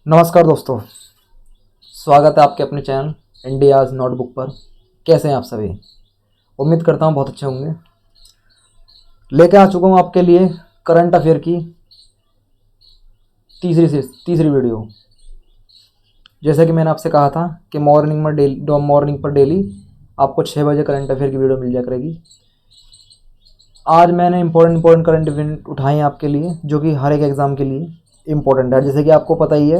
नमस्कार दोस्तों, स्वागत है आपके अपने चैनल इंडियाज़ नोटबुक पर। कैसे हैं आप सभी? उम्मीद करता हूँ बहुत अच्छे होंगे। लेके आ चुका हूँ आपके लिए करंट अफेयर की तीसरी वीडियो। जैसे कि मैंने आपसे कहा था कि मॉर्निंग पर डेली आपको 6 बजे करंट अफेयर की वीडियो मिल जाया करेगी। आज मैंने इंपॉर्टेंट करंट इवेंट उठाए हैं आपके लिए, जो कि हर एक एग्ज़ाम के लिए इम्पोर्टेंट है। जैसे कि आपको पता ही है,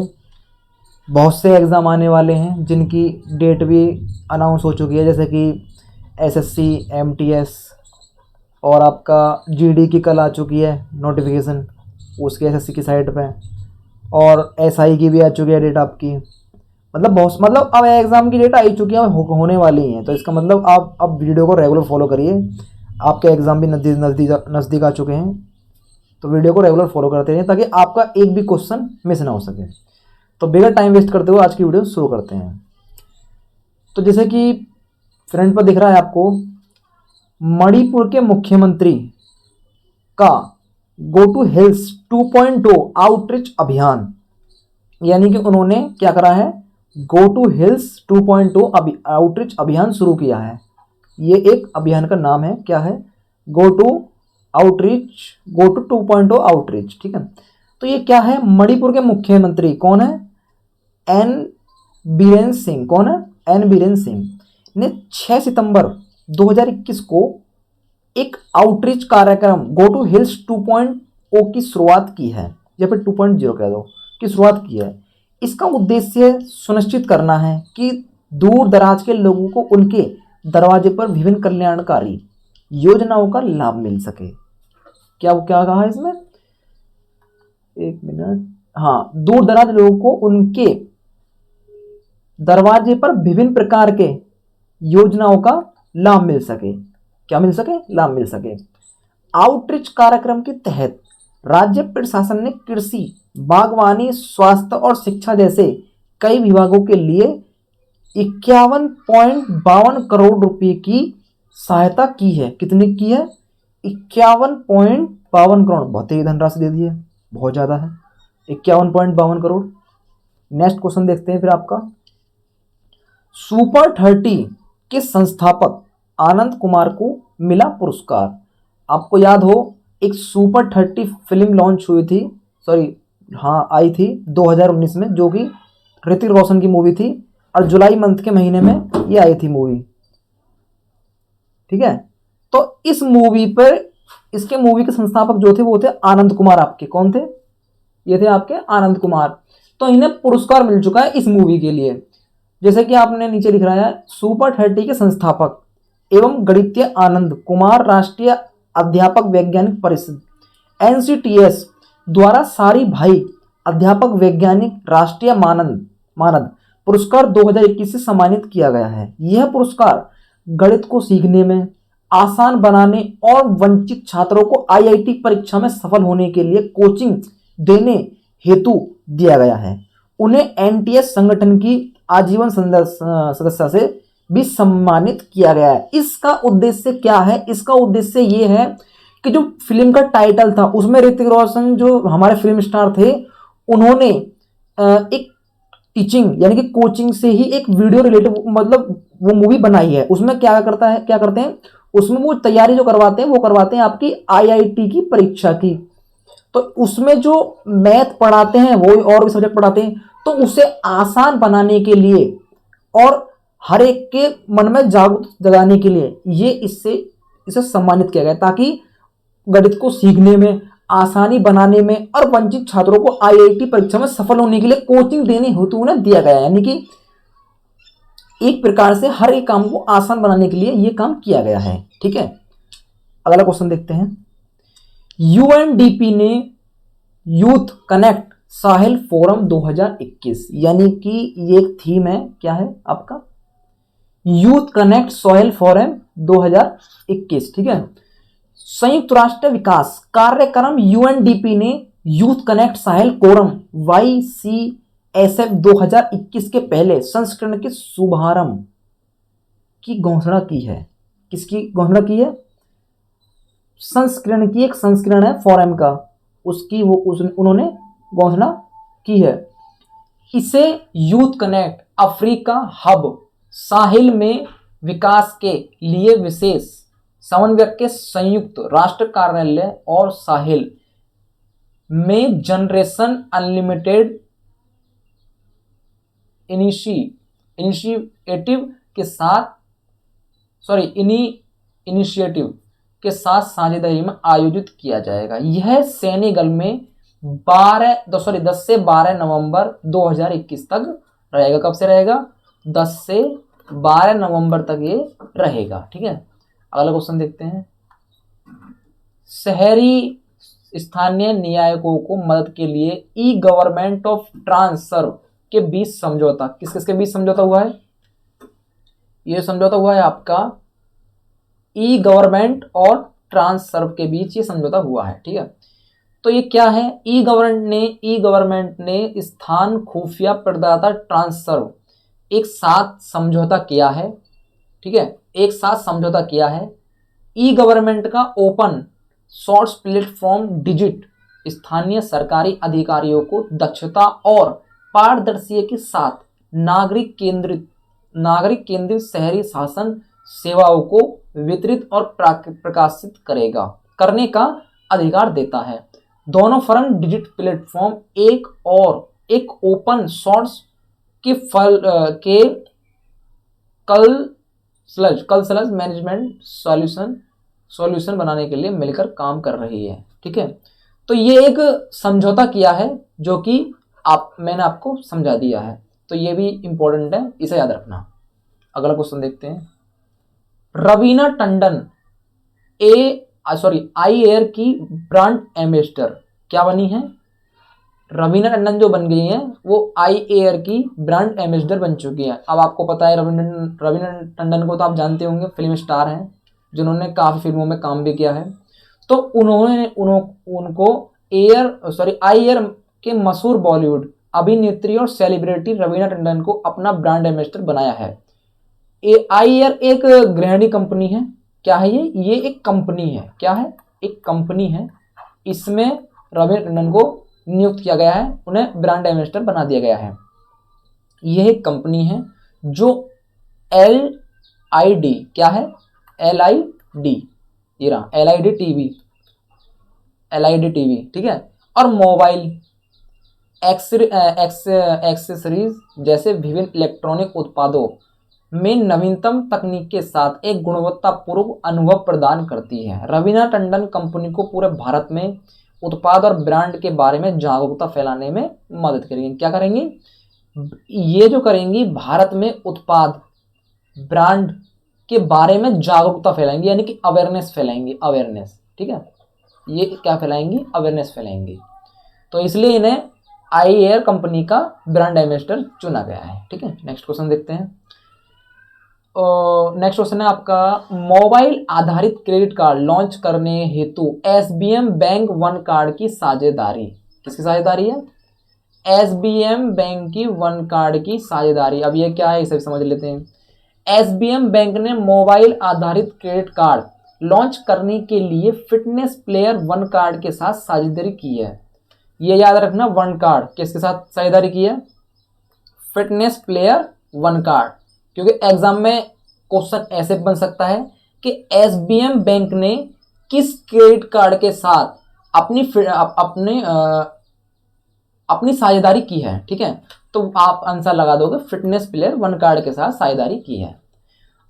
बहुत से एग्ज़ाम आने वाले हैं जिनकी डेट भी अनाउंस हो चुकी है, जैसे कि एसएससी, एमटीएस और आपका जीडी की कल आ चुकी है नोटिफिकेशन उसके एसएससी की साइट पे, और एसआई की भी आ चुकी है डेट आपकी। मतलब अब एग्ज़ाम की डेट आई चुकी है, होने वाली हैं। तो इसका मतलब आप अब वीडियो को रेगुलर फॉलो करिए। आपके एग्ज़ाम भी नज़दीक आ चुके हैं, तो वीडियो को रेगुलर फॉलो करते रहिए ताकि आपका एक भी क्वेश्चन मिस ना हो सके। तो बगैर टाइम वेस्ट करते हुए आज की वीडियो शुरू करते हैं। तो जैसे कि फ्रंट पर दिख रहा है आपको, मणिपुर के मुख्यमंत्री का गो टू हिल्स 2.0 आउटरीच अभियान, यानी कि उन्होंने क्या करा है, गो टू हिल्स 2.0 आउटरीच अभियान शुरू किया है। ये एक अभियान का नाम है, क्या है, go to outreach, go to 2.0 outreach. ठीक है, तो ये क्या है, मणिपुर के मुख्यमंत्री कौन है, एन बीरेन सिंह। कौन है, एन बीरेन सिंह ने 6 सितंबर 2021 को एक आउटरीच कार्यक्रम गो टू हिल्स 2.0 की शुरुआत की है, या फिर 2.0 कह दो, की शुरुआत की है। इसका उद्देश्य सुनिश्चित करना है कि दूर दराज के लोगों को उनके दरवाजे पर विभिन्न कल्याणकारी योजनाओं का लाभ मिल सके। क्या क्या कहा है इसमें, एक मिनट, हाँ, दूर दराज लोगों को उनके दरवाजे पर विभिन्न प्रकार के योजनाओं का लाभ मिल सके। क्या मिल सके, लाभ मिल सके। आउटरीच कार्यक्रम के तहत राज्य प्रशासन ने कृषि, बागवानी, स्वास्थ्य और शिक्षा जैसे कई विभागों के लिए 51.52 करोड़ रुपए की सहायता की है। कितनी की है, 51.52 करोड़। बहुत ही धनराशि दे दी है, बहुत ज्यादा है, 51.52 करोड़। नेक्स्ट क्वेश्चन देखते हैं फिर आपका। सुपर 30 के संस्थापक आनंद कुमार को मिला पुरस्कार। आपको याद हो, एक सुपर 30 फिल्म लॉन्च हुई थी, सॉरी हाँ आई थी 2019 में, जो कि ऋतिक रोशन की मूवी थी, और जुलाई मंथ के महीने में ये आई थी मूवी। ठीक है, तो इस मूवी पर, इसके मूवी के संस्थापक जो थे वो थे आनंद कुमार। आपके कौन थे, ये थे आपके आनंद कुमार। तो इन्हें पुरस्कार मिल चुका है इस मूवी के लिए। जैसे कि आपने नीचे लिख रहा है, सुपर 30 के संस्थापक एवं गणितीय आनंद कुमार राष्ट्रीय अध्यापक वैज्ञानिक परिषद एनसीटीएस द्वारा सारी भाई अध्यापक वैज्ञानिक राष्ट्रीय मानद मानद पुरस्कार 2021 से सम्मानित किया गया है। यह पुरस्कार गणित को सीखने में आसान बनाने और वंचित छात्रों को आईआईटी परीक्षा में सफल होने के लिए कोचिंग देने हेतु दिया गया है। उन्हें एनटीएस संगठन की आजीवन सदस्यता से भी सम्मानित किया गया है। इसका उद्देश्य क्या है, इसका उद्देश्य ये है कि जो फिल्म का टाइटल था उसमें ऋतिक रोशन जो हमारे फिल्म स्टार थे, उन्होंने एक टीचिंग यानी कि कोचिंग से ही एक वीडियो रिलेटेड मतलब वो मूवी बनाई है। उसमें क्या करते हैं, उसमें वो तैयारी जो करवाते हैं वो करवाते हैं आपकी आईआईटी की परीक्षा की। तो उसमें जो मैथ पढ़ाते हैं वो और भी सब्जेक्ट पढ़ाते हैं, तो उसे आसान बनाने के लिए और हर एक के मन में जागरूकता जगाने के लिए ये इसे सम्मानित किया गया, ताकि गणित को सीखने में, आसानी बनाने में और वंचित छात्रों को आईआईटी परीक्षा में सफल होने के लिए कोचिंग देने हेतु उन्हें दिया गया। यानी कि एक प्रकार से हर एक काम को आसान बनाने के लिए यह काम किया गया है। ठीक है, अगला क्वेश्चन देखते हैं। यूएनडीपी ने यूथ कनेक्ट साहिल फोरम 2021, यानी कि ये एक थीम है, क्या है आपका, यूथ कनेक्ट साहिल फोरम 2021। ठीक है, संयुक्त राष्ट्र विकास कार्यक्रम यूएनडीपी ने यूथ कनेक्ट साहिल कोरम YCSF 2021 के पहले संस्करण के शुभारंभ की घोषणा की है। किसकी घोषणा की है, संस्करण की, एक संस्करण है फोरम का, उसकी उन्होंने घोषणा की है। इसे यूथ कनेक्ट, अफ्रीका हब, साहिल में विकास के लिए विशेष समन्वयक के संयुक्त राष्ट्र कार्यालय और साहिल में जनरेशन अनलिमिटेड इनिशिएटिव के साथ इनिशिएटिव के साथ साझेदारी में आयोजित किया जाएगा। यह सेनेगल में 10 से 12 नवंबर 2021 तक रहेगा। कब से रहेगा? 10 से 12 नवंबर तक ये रहेगा। ठीक है, अगला क्वेश्चन देखते हैं। शहरी स्थानीय निकायों को मदद के लिए ई गवर्नमेंट ऑफ ट्रांसफर के बीच समझौता, किस किस के बीच समझौता हुआ है? ये समझौता हुआ है आपका ई गवर्नमेंट और ट्रांसफर के बीच ये समझौता हुआ है। ठीक है, तो ये क्या है? ई गवर्नमेंट ने स्थान खुफिया प्रदाता ट्रांसफर एक साथ समझौता किया है। ठीक है, एक साथ समझौता किया है। ई गवर्नमेंट का ओपन सोर्स प्लेटफॉर्म डिजिट स्थानीय सरकारी अधिकारियों को दक्षता और पारदर्शिता के साथ नागरिक केंद्रित शहरी शासन सेवाओं को वितरित और प्रकाशित करने का अधिकार देता है। दोनों फर्म डिजिट प्लेटफॉर्म एक ओपन सोर्स के कल मैनेजमेंट सॉल्यूशन बनाने के लिए मिलकर काम कर रही है। ठीक है, तो ये एक समझौता किया है जो कि मैंने आपको समझा दिया है, तो ये भी इंपॉर्टेंट है, इसे याद रखना। अगला क्वेश्चन देखते हैं। रवीना टंडन आई एयर की ब्रांड एम्बेसडर क्या बनी है? रवीना टंडन जो बन गई हैं वो आई एयर की ब्रांड एम्बेसडर बन चुकी हैं। अब आपको पता है रवीना टंडन को तो आप जानते होंगे, फिल्म स्टार हैं जिन्होंने काफ़ी फिल्मों में काम भी किया है। तो उनको आई एयर के मशहूर बॉलीवुड अभिनेत्री और सेलिब्रिटी रवीना टंडन को अपना ब्रांड एम्बेसडर बनाया है। आई एयर एक गृहिणी कंपनी है। क्या है ये एक कंपनी है। क्या है? एक कंपनी है। इसमें रवीना टंडन को नियुक्त किया गया है, उन्हें ब्रांड एम्बेसडर बना दिया गया है। यह एक कंपनी है जो LID क्या है? LID ये रहा LID टीवी। ठीक है, और मोबाइल एक्सेसरीज जैसे विभिन्न इलेक्ट्रॉनिक उत्पादों में नवीनतम तकनीक के साथ एक गुणवत्तापूर्ण अनुभव प्रदान करती है। रवीना टंडन कंपनी को पूरे भारत में उत्पाद और ब्रांड के बारे में जागरूकता फैलाने में मदद करेंगी। क्या करेंगी? ये जो करेंगी भारत में उत्पाद ब्रांड के बारे में जागरूकता फैलाएंगी, यानी कि अवेयरनेस फैलाएंगी। अवेयरनेस, ठीक है, ये क्या फैलाएंगी? अवेयरनेस फैलाएंगी। तो इसलिए इन्हें आई एयर कंपनी का ब्रांड एम्बेसडर चुना गया है। ठीक है, नेक्स्ट क्वेश्चन देखते हैं। नेक्स्ट क्वेश्चन है आपका, मोबाइल आधारित क्रेडिट कार्ड लॉन्च करने हेतु SBM बैंक वन कार्ड की साझेदारी। किसकी साझेदारी है? SBM बैंक की वन कार्ड की साझेदारी। अब ये क्या है इसे समझ लेते हैं। SBM बैंक ने मोबाइल आधारित क्रेडिट कार्ड लॉन्च करने के लिए फिटनेस प्लेयर वन कार्ड के साथ साझेदारी की है। ये याद रखना, वन कार्ड किसके साथ साझेदारी की है? Fitness player one card. क्योंकि एग्जाम में क्वेश्चन ऐसे बन सकता है कि SBM बैंक ने किस क्रेडिट कार्ड के साथ अपनी साझेदारी की है। ठीक है, तो आप आंसर लगा दोगे फिटनेस प्लेयर वन कार्ड के साथ साझेदारी की है।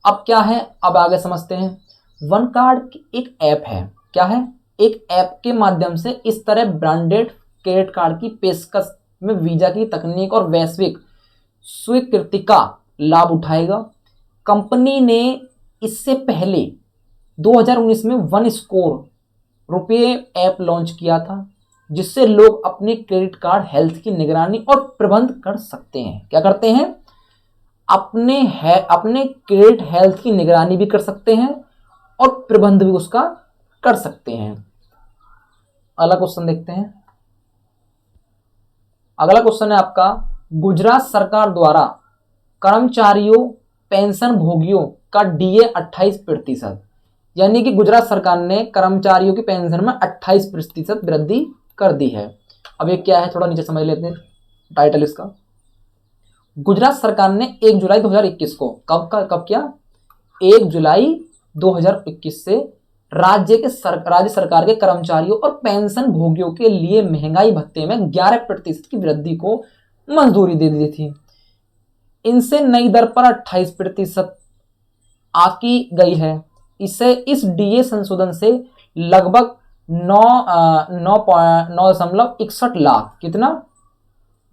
अब क्या है, अब आगे समझते हैं। वन कार्ड एक ऐप है। क्या है? एक ऐप के माध्यम से इस तरह ब्रांडेड क्रेडिट कार्ड की पेशकश में वीजा की तकनीक और वैश्विक स्वीकृति का लाभ उठाएगा। कंपनी ने इससे पहले 2019 में वन स्कोर रुपये ऐप लॉन्च किया था, जिससे लोग अपने क्रेडिट कार्ड हेल्थ की निगरानी और प्रबंध कर सकते हैं। क्या करते हैं? अपने क्रेडिट हेल्थ की निगरानी भी कर सकते हैं और प्रबंध भी उसका कर सकते हैं। अगला क्वेश्चन देखते हैं। अगला क्वेश्चन है आपका, गुजरात सरकार द्वारा कर्मचारियों पेंशन भोगियों का DA 28%, यानी कि गुजरात सरकार ने कर्मचारियों की पेंशन में 28% वृद्धि कर दी है। अब ये क्या है, थोड़ा नीचे समझ लेते हैं टाइटल इसका। गुजरात सरकार ने 1 जुलाई 2021 को कब किया, 1 जुलाई 2021 से राज्य सरकार के कर्मचारियों और पेंशन भोगियों के लिए महंगाई भत्ते में 11% की वृद्धि को मंजूरी दे दी थी। इनसे नई दर पर 28% आकी गई है। इस डीए संशोधन से लगभग 9.61 लाख, कितना,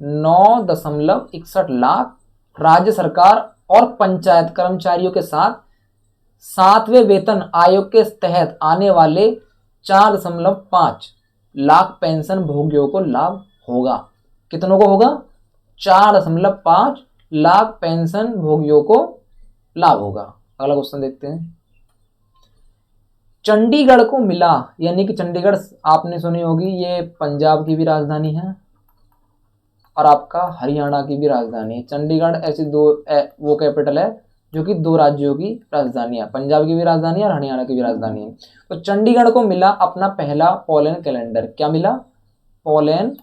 9.61 लाख राज्य सरकार और पंचायत कर्मचारियों के साथ 7वें वेतन आयोग के तहत आने वाले 4.5 लाख पेंशन भोगियों को लाभ होगा। कितनों को होगा, 4.5 लाख पेंशन भोगियों को लाभ होगा। अगला क्वेश्चन देखते हैं। चंडीगढ़ को मिला, यानी कि चंडीगढ़ आपने सुनी होगी, ये पंजाब की भी राजधानी है और आपका हरियाणा की भी राजधानी है। चंडीगढ़ ऐसी वो कैपिटल है जो कि 2 राज्यों की राजधानी है, पंजाब की भी राजधानी है और हरियाणा की भी राजधानी है। तो चंडीगढ़ को मिला अपना पहला पोलैंड कैलेंडर। क्या मिला, पोलैंड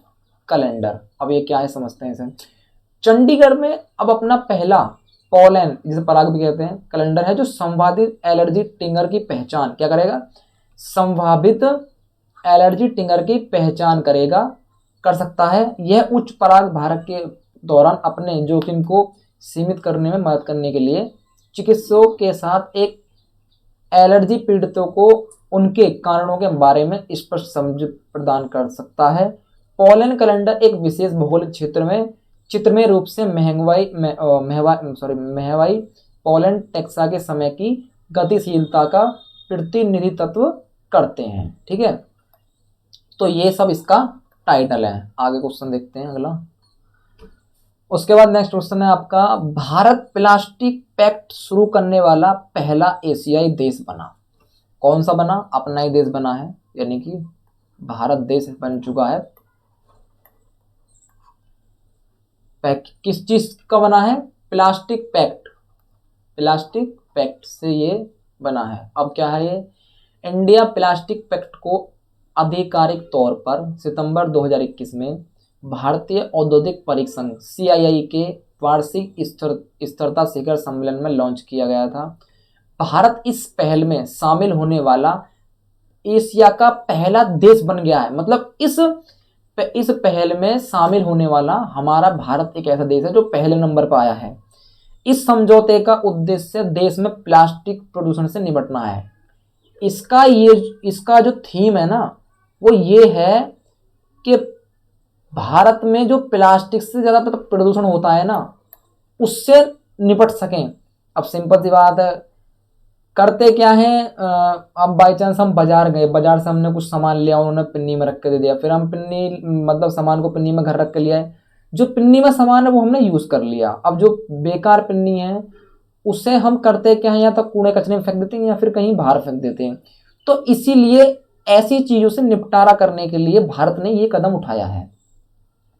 कैलेंडर। अब ये क्या है समझते हैं इसे। चंडीगढ़ में अब अपना पहला पोलैंड, जिसे पराग भी कहते हैं, कैलेंडर है जो संभावित एलर्जी टिंगर की पहचान क्या करेगा, संभावित एलर्जी टिंगर की पहचान कर सकता है। यह उच्च पराग भारत के दौरान अपने जोखिम को सीमित करने में मदद करने के लिए चिकित्सकों के साथ एक एलर्जी पीड़ितों को उनके कारणों के बारे में स्पष्ट समझ प्रदान कर सकता है। पोलैंड कैलेंडर एक विशेष भौगोलिक क्षेत्र में चित्रमय रूप से महवाई पोलैंड टेक्सा के समय की गतिशीलता का प्रतिनिधित्व करते हैं। ठीक है, तो ये सब इसका टाइटल है। आगे क्वेश्चन देखते हैं अगला। उसके बाद नेक्स्ट क्वेश्चन है आपका, भारत प्लास्टिक पैक्ट शुरू करने वाला पहला एशियाई देश बना। कौन सा बना, अपना ही देश बना है, यानी कि भारत देश बन चुका है। किस चीज का बना है, प्लास्टिक पैक्ट, प्लास्टिक पैक्ट से ये बना है। अब क्या है ये, इंडिया प्लास्टिक पैक्ट को आधिकारिक तौर पर सितंबर 2021 में भारतीय औद्योगिक परिसंघ CII के वार्षिक स्थिरता शिखर सम्मेलन में लॉन्च किया गया था। भारत इस पहल में शामिल होने वाला एशिया का पहला देश बन गया है। मतलब इस पहल में शामिल होने वाला हमारा भारत एक ऐसा देश है जो पहले नंबर पर आया है। इस समझौते का उद्देश्य देश में प्लास्टिक प्रदूषण से निपटना है। इसका जो थीम है ना, वो ये है कि भारत में जो प्लास्टिक से ज़्यादा प्रदूषण होता है ना, उससे निपट सकें। अब सिंपल सी बात है, करते क्या है, अब बाई चांस हम बाजार गए, बाजार से हमने कुछ सामान लिया, उन्होंने पिन्नी में रख के दे दिया, फिर हम सामान को पिन्नी में घर रख के लिया है, जो पिन्नी में सामान है वो हमने यूज़ कर लिया। अब जो बेकार पिन्नी है उससे हम करते क्या है, या तो कूड़े कचरे में फेंक देते हैं या फिर कहीं बाहर फेंक देते हैं। तो इसीलिए ऐसी चीज़ों से निपटारा करने के लिए भारत ने ये कदम उठाया है।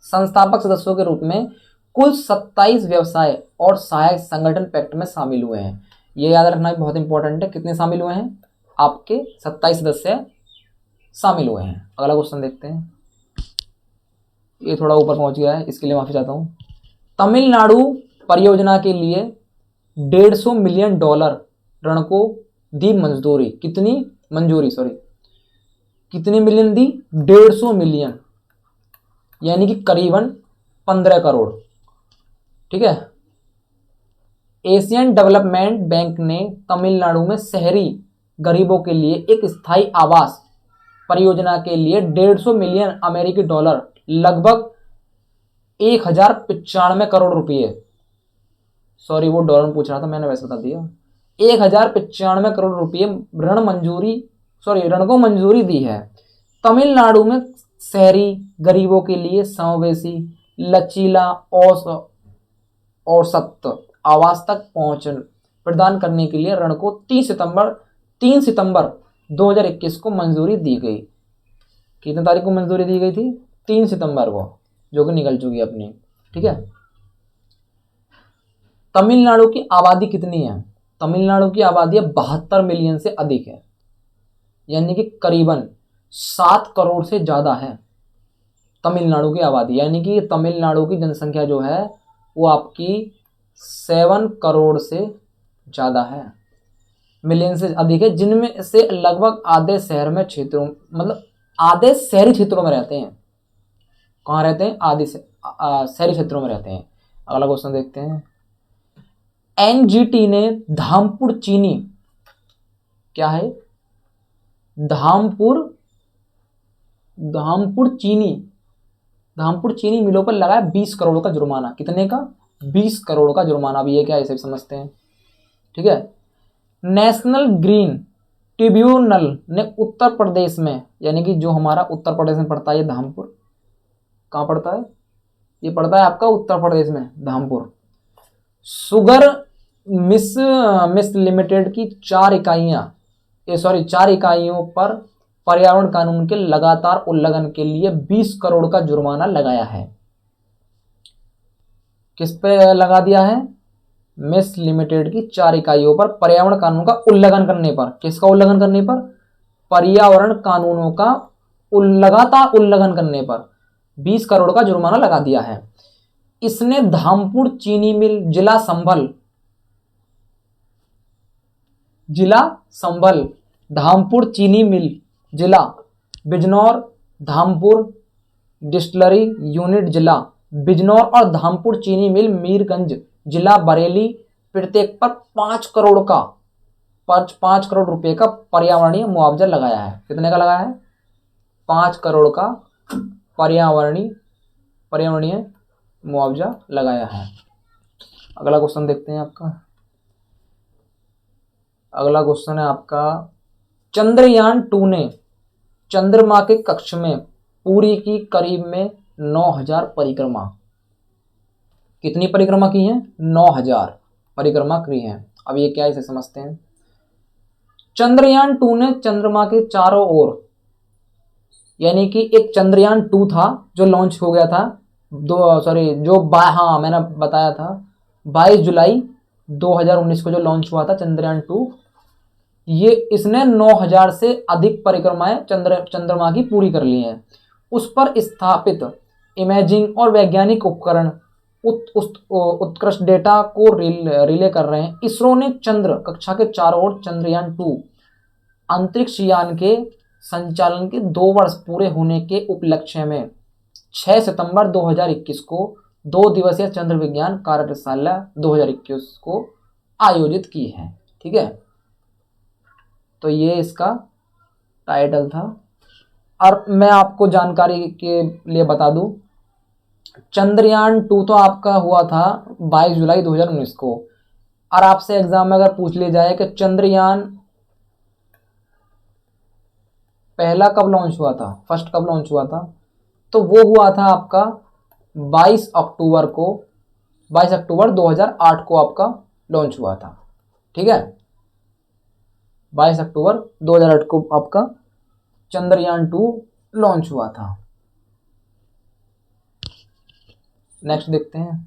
संस्थापक सदस्यों के रूप में कुल 27 व्यवसाय और सहायक संगठन पैक्ट में शामिल हुए हैं। ये याद रखना भी बहुत इंपॉर्टेंट है। कितने शामिल हुए हैं, आपके 27 सदस्य शामिल हुए हैं। अगला क्वेश्चन देखते हैं। ये थोड़ा ऊपर पहुंच गया है, इसके लिए माफी चाहता हूं। तमिलनाडु परियोजना के लिए $150 मिलियन ऋण को दी मंजूरी। कितनी मिलियन दी, 150 मिलियन, यानी कि करीबन 15 करोड़। ठीक है, एशियन डेवलपमेंट बैंक ने तमिलनाडु में शहरी गरीबों के लिए एक स्थायी आवास परियोजना के लिए $150 मिलियन अमेरिकी डॉलर, लगभग 1095 करोड़ रुपये, सॉरी वो डॉलर पूछ रहा था, मैंने वैसे बता दिया, 1095 करोड़ रुपये ऋण को मंजूरी दी है। तमिलनाडु में शहरी गरीबों के लिए समावेशी, लचीला और सख्त आवास तक पहुंच प्रदान करने के लिए ऋण को 3 सितंबर 2021 को मंजूरी दी गई। कितने तारीख को मंजूरी दी गई थी, 3 सितंबर को, जो कि निकल चुकी है अपनी। ठीक है, तमिलनाडु की आबादी कितनी है, तमिलनाडु की आबादी 72 मिलियन से अधिक है, यानी कि करीबन 7 करोड़ से ज़्यादा है तमिलनाडु की आबादी। यानी कि तमिलनाडु की जनसंख्या जो है वो आपकी 7 करोड़ से ज़्यादा है, मिलियन से अधिक है, जिनमें से लगभग आधे शहर में क्षेत्रों, मतलब आधे शहरी क्षेत्रों में रहते हैं। कहाँ रहते हैं? आधे शहरी क्षेत्रों में रहते हैं। अगला क्वेश्चन देखते हैं। एनजीटी ने धामपुर चीनी, क्या है? धामपुर चीनी मिलों पर लगाया 20 करोड़ का जुर्माना। कितने का? 20 करोड़ का जुर्माना। अब ये क्या है, इसे समझते हैं। ठीक है। नेशनल ग्रीन ट्रिब्यूनल ने उत्तर प्रदेश में, यानी कि जो हमारा उत्तर प्रदेश में पड़ता है ये धामपुर, कहाँ पड़ता है? ये पड़ता है आपका उत्तर प्रदेश में, धामपुर। शुगर मिस लिमिटेड की 4 इकाइयों पर पर्यावरण कानून के लगातार उल्लंघन के लिए 20 करोड़ का जुर्माना लगाया है। किस पे लगा दिया है? मिस लिमिटेड की 4 इकाइयों पर पर्यावरण कानून का उल्लंघन करने पर। किसका उल्लंघन करने पर? पर्यावरण कानूनों का लगातार उल्लंघन करने पर 20 करोड़ का जुर्माना लगा दिया है। इसने धामपुर चीनी मिल, जिला संभल, धामपुर चीनी मिल, जिला बिजनौर, धामपुर डिस्टिलरी यूनिट, जिला बिजनौर, और धामपुर चीनी मिल, मीरगंज, जिला बरेली, प्रत्येक पर 5 करोड़ रुपए का पर्यावरणीय मुआवजा लगाया है। कितने का लगाया है? 5 करोड़ का पर्यावरणीय मुआवजा लगाया है। अगला क्वेश्चन देखते हैं आपका। अगला क्वेश्चन है आपका, चंद्रयान 2 ने चंद्रमा के कक्ष में पूरी की करीब में 9000 परिक्रमा। कितनी परिक्रमा की हैं? 9000 परिक्रमा की हैं। अब ये क्या है, इसे समझते हैं। चंद्रयान 2 ने चंद्रमा के चारों ओर, यानी कि एक चंद्रयान 2 था जो लॉन्च हो गया था, मैंने बताया था 22 जुलाई 2019 को जो लॉन्च हुआ था चंद्रयान 2। इसने 9000 से अधिक परिक्रमाएं चंद्रमा की पूरी कर ली हैं। उस पर स्थापित इमेजिंग और वैज्ञानिक उपकरण उत्कृष्ट डेटा को रिले कर रहे हैं। इसरो ने चंद्र कक्षा के चारों ओर चंद्रयान 2 अंतरिक्ष यान के संचालन के 2 वर्ष पूरे होने के उपलक्ष्य में 6 सितंबर 2021 को 2 दिवसीय चंद्र विज्ञान कार्यशाला 2021 को आयोजित की है। ठीक है, तो ये इसका टाइटल था। और मैं आपको जानकारी के लिए बता दूं, चंद्रयान 2 तो आपका हुआ था 22 जुलाई 2019 को। और आपसे एग्जाम में अगर पूछ लिया जाए कि चंद्रयान पहला कब लॉन्च हुआ था, फर्स्ट कब लॉन्च हुआ था, तो वो हुआ था आपका 22 अक्टूबर 2008 को आपका लॉन्च हुआ था। ठीक है, 22 अक्टूबर 2008 को आपका चंद्रयान 2 लॉन्च हुआ था। नेक्स्ट देखते हैं।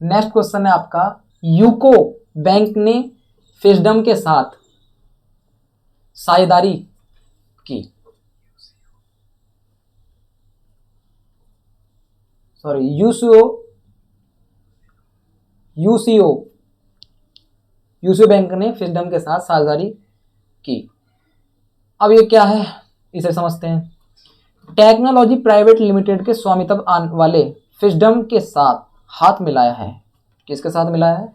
नेक्स्ट क्वेश्चन है आपका, यूको बैंक ने फिसडम के साथ साझेदारी की। यूसीओ बैंक ने फिसडम के साथ साझेदारी की। अब ये क्या है, इसे समझते हैं। टेक्नोलॉजी प्राइवेट लिमिटेड के स्वामित्व वाले फिसडम के साथ हाथ मिलाया है। किसके साथ मिलाया है?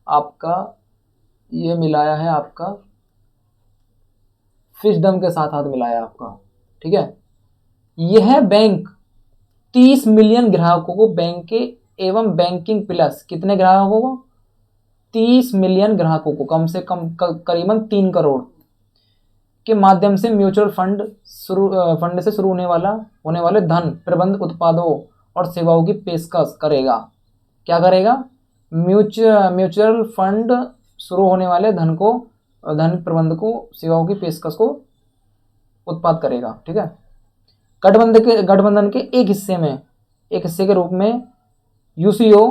आपका ये मिलाया है आपका फिसडम के साथ हाथ मिलाया है आपका। ठीक है, यह बैंक 30 मिलियन ग्राहकों को बैंक के एवं बैंकिंग प्लस, कितने ग्राहकों को? 30 मिलियन ग्राहकों को, कम से कम करीबन 3 करोड़ के माध्यम से म्यूचुअल फंड से शुरू होने वाले धन प्रबंध उत्पादों और सेवाओं की पेशकश करेगा। क्या करेगा? म्यूचुअल फंड शुरू होने वाले धन प्रबंधकों सेवाओं की पेशकश को उत्पाद करेगा। ठीक है। गठबंधन के एक हिस्से के रूप में यूसीओ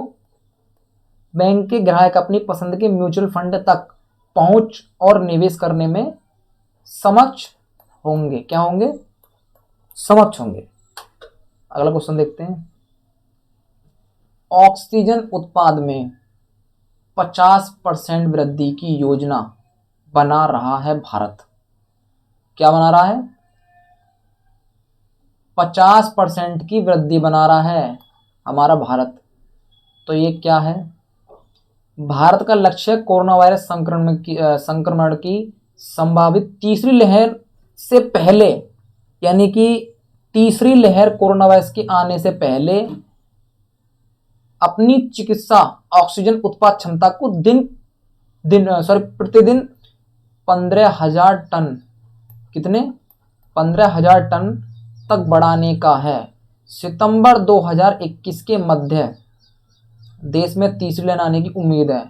बैंक के ग्राहक अपनी पसंद के म्यूचुअल फंड तक पहुंच और निवेश करने में समक्ष होंगे। क्या होंगे? समक्ष होंगे। अगला क्वेश्चन देखते हैं। ऑक्सीजन उत्पाद में 50% वृद्धि की योजना बना रहा है भारत। क्या बना रहा है? 50% की वृद्धि बना रहा है हमारा भारत। तो ये क्या है? भारत का लक्ष्य कोरोना वायरस संक्रमण की संभावित तीसरी लहर से पहले, यानी कि तीसरी लहर कोरोना वायरस के आने से पहले अपनी चिकित्सा ऑक्सीजन उत्पाद क्षमता को प्रतिदिन 15,000 टन, कितने? 15,000 टन तक बढ़ाने का है। सितंबर 2021 के मध्य देश में तीसरी लहर आने की उम्मीद है।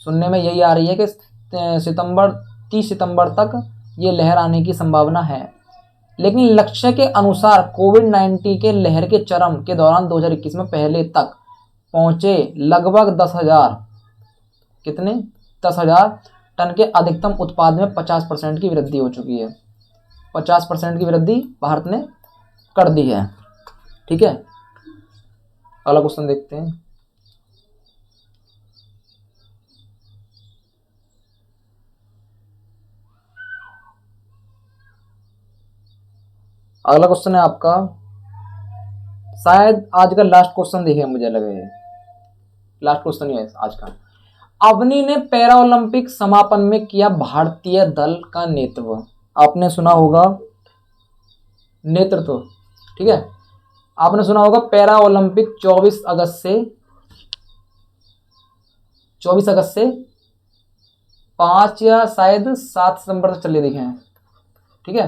सुनने में यही आ रही है कि 30 सितंबर तक ये लहर आने की संभावना है। लेकिन लक्ष्य के अनुसार कोविड-19 के लहर के चरम के दौरान 2021 में पहले तक पहुंचे लगभग 10,000, कितने? 10,000 टन के अधिकतम उत्पाद में 50% की वृद्धि हो चुकी है। 50% की वृद्धि भारत ने कर दी है। ठीक है। अगला क्वेश्चन देखते हैं। अगला क्वेश्चन है आपका, शायद आज का लास्ट क्वेश्चन देखिए, मुझे लगे लास्ट क्वेश्चन ही है आज का। अवनी ने पैरा ओलंपिक समापन में किया भारतीय दल का नेतृत्व। आपने सुना होगा नेतृत्व। ठीक है। आपने सुना होगा पैरा ओलंपिक 24 अगस्त से 5 या शायद 7 सितंबर तक चले दिखे हैं। ठीक है।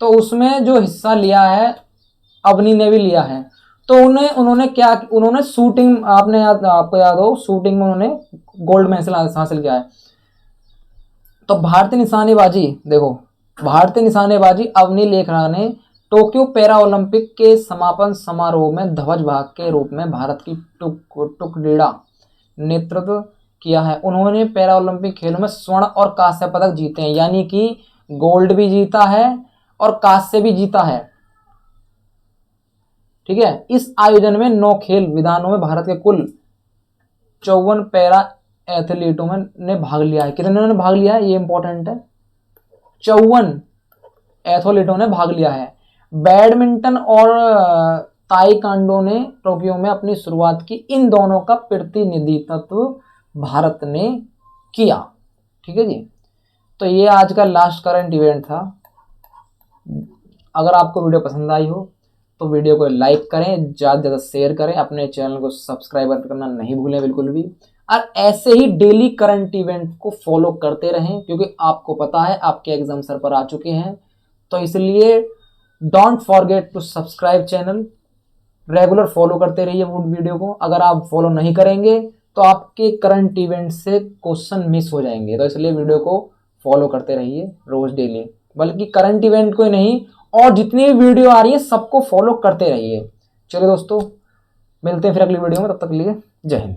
तो उसमें जो हिस्सा लिया है अवनी ने भी लिया है। तो उन्होंने शूटिंग, आपको याद हो, शूटिंग में उन्होंने गोल्ड मेडल हासिल किया है। तो भारतीय निशानेबाजी अवनी लेखरा ने टोक्यो पैरा ओलंपिक के समापन समारोह में ध्वज भाग के रूप में भारत की टुकड़ीड़ा नेतृत्व किया है। उन्होंने पैरा ओलंपिक खेलों में स्वर्ण और कांस्य पदक जीते हैं, यानी कि गोल्ड भी जीता है और कांस्य भी जीता है। ठीक है। इस आयोजन में 9 खेल विधानों में भारत के कुल 54 पैरा एथलीटों ने भाग लिया है। कितने ने भाग लिया है? ये इंपॉर्टेंट है। 54 एथलीटों ने भाग लिया है। बैडमिंटन और ताइक्वांडो ने टोक्यो में अपनी शुरुआत की। इन दोनों का प्रतिनिधित्व भारत ने किया। ठीक है जी। तो ये आज का लास्ट करंट इवेंट था। अगर आपको वीडियो पसंद आई हो तो वीडियो को लाइक करें, ज़्यादा से ज़्यादा शेयर करें, अपने चैनल को सब्सक्राइब करना नहीं भूलें बिल्कुल भी। और ऐसे ही डेली करंट इवेंट को फॉलो करते रहें, क्योंकि आपको पता है आपके एग्जाम सर पर आ चुके हैं। तो इसलिए don't forget to subscribe channel, regular follow करते रहिए वीडियो को। अगर आप फॉलो नहीं करेंगे तो आपके करंट इवेंट से क्वेश्चन मिस हो जाएंगे। तो इसलिए वीडियो को फॉलो करते रहिए रोज डेली, बल्कि करंट इवेंट को ही नहीं, और जितनी भी वीडियो आ रही है सबको फॉलो करते रहिए। चलिए दोस्तों, मिलते हैं फिर अगली वीडियो में। तब तक के लिए जय हिंद।